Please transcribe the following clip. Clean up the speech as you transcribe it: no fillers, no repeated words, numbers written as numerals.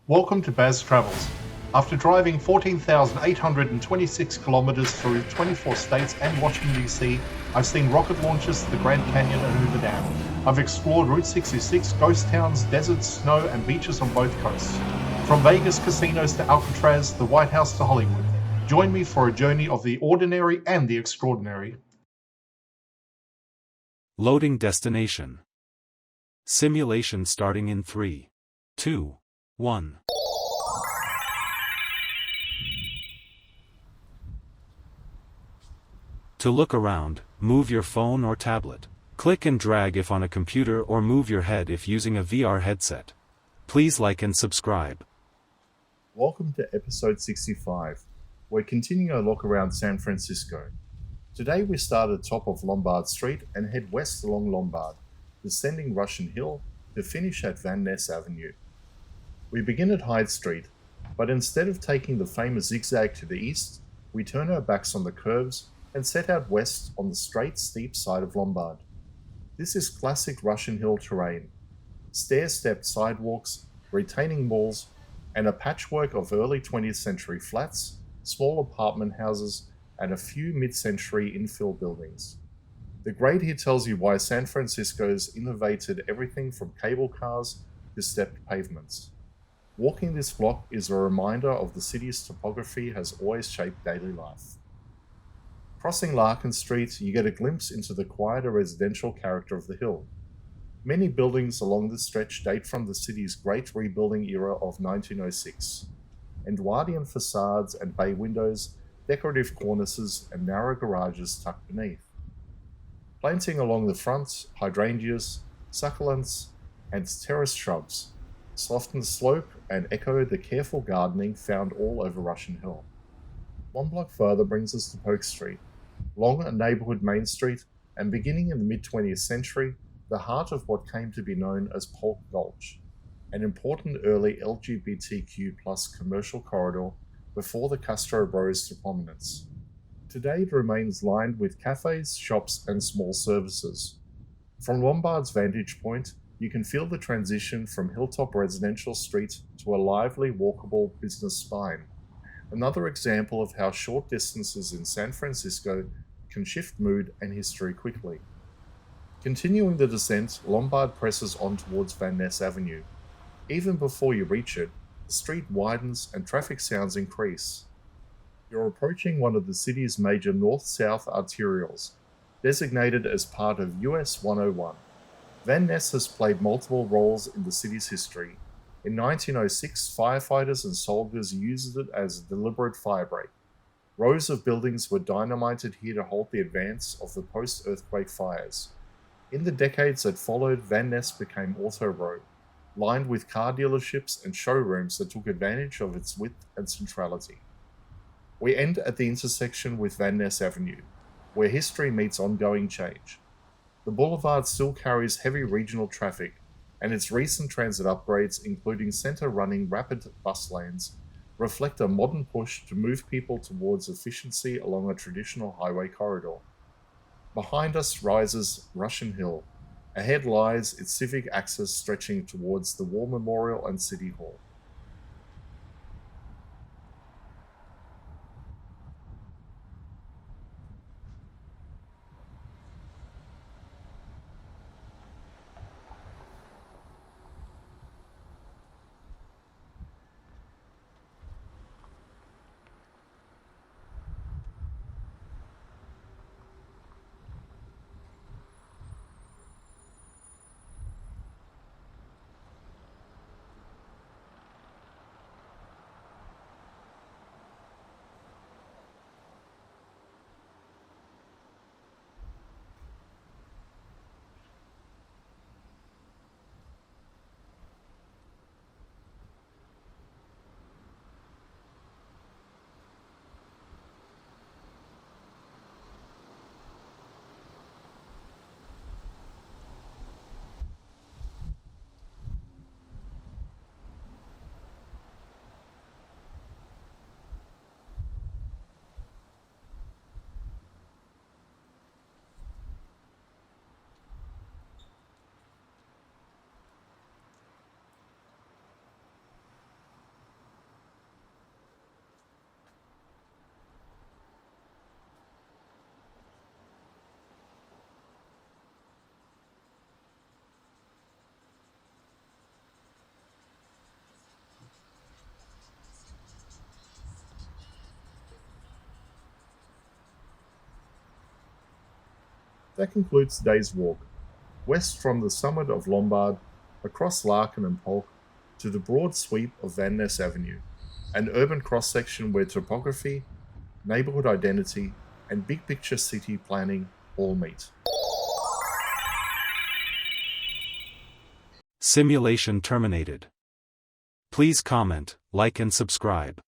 Welcome to Baz Travels. After driving 14,826 kilometers through 24 states and Washington, D.C., I've seen rocket launches to the Grand Canyon and Hoover Dam. I've explored Route 66, ghost towns, deserts, snow, and beaches on both coasts. From Vegas casinos to Alcatraz, the White House to Hollywood. Join me for a journey of the ordinary and the extraordinary. Loading destination. Simulation starting in 3, 2, 1. To look around, move your phone or tablet. Click and drag if on a computer or move your head if using a VR headset. Please like and subscribe. Welcome to episode 65. We're continuing our look around San Francisco. Today we start at the top of Lombard Street and head west along Lombard, descending Russian Hill to finish at Van Ness Avenue. We begin at Hyde Street, but instead of taking the famous zigzag to the east, we turn our backs on the curves and set out west on the straight, steep side of Lombard. This is classic Russian Hill terrain: stair-stepped sidewalks, retaining walls, and a patchwork of early 20th century flats, small apartment houses, and a few mid-century infill buildings. The grade here tells you why San Francisco's innovated everything from cable cars to stepped pavements. Walking this block is a reminder of the city's topography has always shaped daily life. Crossing Larkin Street, you get a glimpse into the quieter residential character of the hill. Many buildings along this stretch date from the city's great rebuilding era of 1906. Edwardian facades and bay windows, decorative cornices, and narrow garages tucked beneath. Planting along the front, hydrangeas, succulents, and terrace shrubs soften the slope and echo the careful gardening found all over Russian Hill. One block further brings us to Polk Street, long a neighborhood main street, and beginning in the mid-20th century, the heart of what came to be known as Polk Gulch, an important early LGBTQ+ commercial corridor before the Castro rose to prominence. Today it remains lined with cafes, shops, and small services. From Lombard's vantage point, you can feel the transition from hilltop residential street to a lively, walkable business spine. Another example of how short distances in San Francisco can shift mood and history quickly. Continuing the descent, Lombard presses on towards Van Ness Avenue. Even before you reach it, the street widens and traffic sounds increase. You're approaching one of the city's major north-south arterials, designated as part of US 101. Van Ness has played multiple roles in the city's history. In 1906, firefighters and soldiers used it as a deliberate firebreak. Rows of buildings were dynamited here to halt the advance of the post-earthquake fires. In the decades that followed, Van Ness became Auto Row, lined with car dealerships and showrooms that took advantage of its width and centrality. We end at the intersection with Van Ness Avenue, where history meets ongoing change. The boulevard still carries heavy regional traffic, and its recent transit upgrades, including center-running rapid bus lanes, reflect a modern push to move people towards efficiency along a traditional highway corridor. Behind us rises Russian Hill. Ahead lies its civic axis stretching towards the War Memorial and City Hall. That concludes today's walk, west from the summit of Lombard, across Larkin and Polk, to the broad sweep of Van Ness Avenue, an urban cross-section where topography, neighborhood identity, and big-picture city planning all meet. Simulation terminated. Please comment, like and subscribe.